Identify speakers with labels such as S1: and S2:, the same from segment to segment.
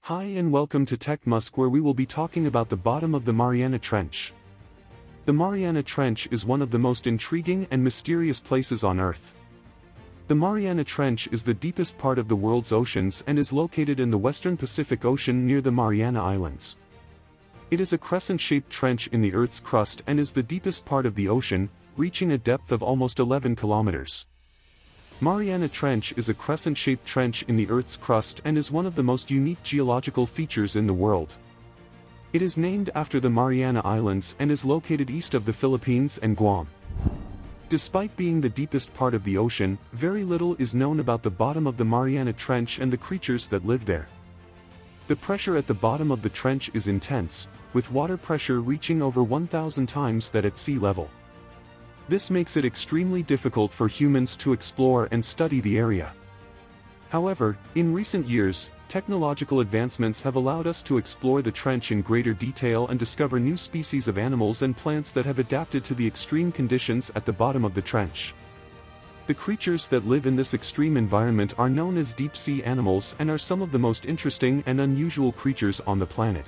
S1: Hi and welcome to Tech Musk, where we will be talking about the bottom of the Mariana Trench. The Mariana Trench is one of the most intriguing and mysterious places on Earth. The Mariana Trench is the deepest part of the world's oceans and is located in the western Pacific Ocean near the Mariana Islands. It is a crescent-shaped trench in the Earth's crust and is the deepest part of the ocean, reaching a depth of almost 11 kilometers. Mariana Trench is a crescent-shaped trench in the Earth's crust and is one of the most unique geological features in the world. It is named after the Mariana Islands and is located east of the Philippines and Guam. Despite being the deepest part of the ocean, very little is known about the bottom of the Mariana Trench and the creatures that live there. The pressure at the bottom of the trench is intense, with water pressure reaching over 1,000 times that at sea level. This makes it extremely difficult for humans to explore and study the area. However, in recent years, technological advancements have allowed us to explore the trench in greater detail and discover new species of animals and plants that have adapted to the extreme conditions at the bottom of the trench. The creatures that live in this extreme environment are known as deep-sea animals and are some of the most interesting and unusual creatures on the planet.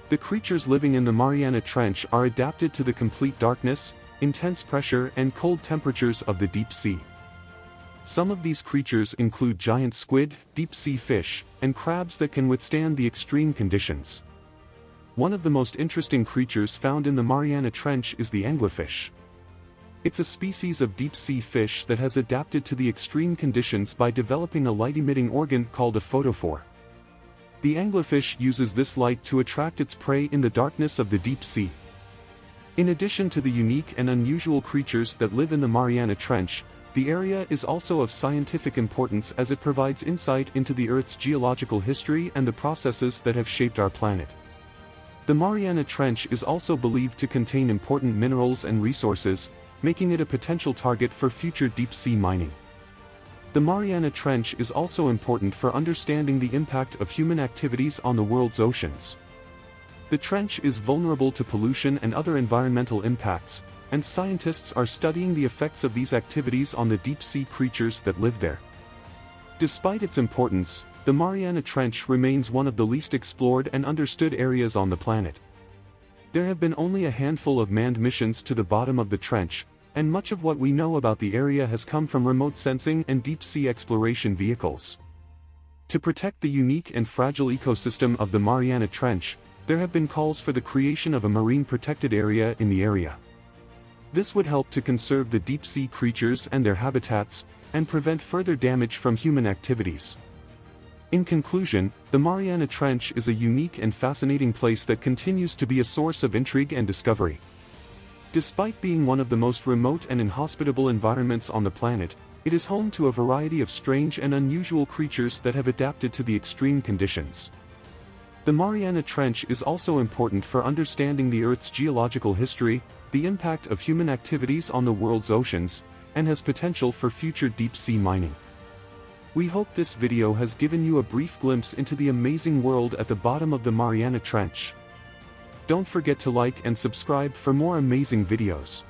S1: The creatures living in the Mariana Trench are adapted to the complete darkness, intense pressure and cold temperatures of the deep sea. Some of these creatures include giant squid, deep-sea fish, and crabs that can withstand the extreme conditions. One of the most interesting creatures found in the Mariana Trench is the anglerfish. It's a species of deep-sea fish that has adapted to the extreme conditions by developing a light-emitting organ called a photophore. The anglerfish uses this light to attract its prey in the darkness of the deep sea. In addition to the unique and unusual creatures that live in the Mariana Trench, the area is also of scientific importance as it provides insight into the Earth's geological history and the processes that have shaped our planet. The Mariana Trench is also believed to contain important minerals and resources, making it a potential target for future deep-sea mining. The Mariana Trench is also important for understanding the impact of human activities on the world's oceans. The trench is vulnerable to pollution and other environmental impacts, and scientists are studying the effects of these activities on the deep-sea creatures that live there. Despite its importance, the Mariana Trench remains one of the least explored and understood areas on the planet. There have been only a handful of manned missions to the bottom of the trench, and much of what we know about the area has come from remote sensing and deep-sea exploration vehicles. To protect the unique and fragile ecosystem of the Mariana Trench, there have been calls for the creation of a marine protected area in the area. This would help to conserve the deep-sea creatures and their habitats, and prevent further damage from human activities. In conclusion, the Mariana Trench is a unique and fascinating place that continues to be a source of intrigue and discovery. Despite being one of the most remote and inhospitable environments on the planet, it is home to a variety of strange and unusual creatures that have adapted to the extreme conditions. The Mariana Trench is also important for understanding the Earth's geological history, the impact of human activities on the world's oceans, and has potential for future deep-sea mining. We hope this video has given you a brief glimpse into the amazing world at the bottom of the Mariana Trench. Don't forget to like and subscribe for more amazing videos.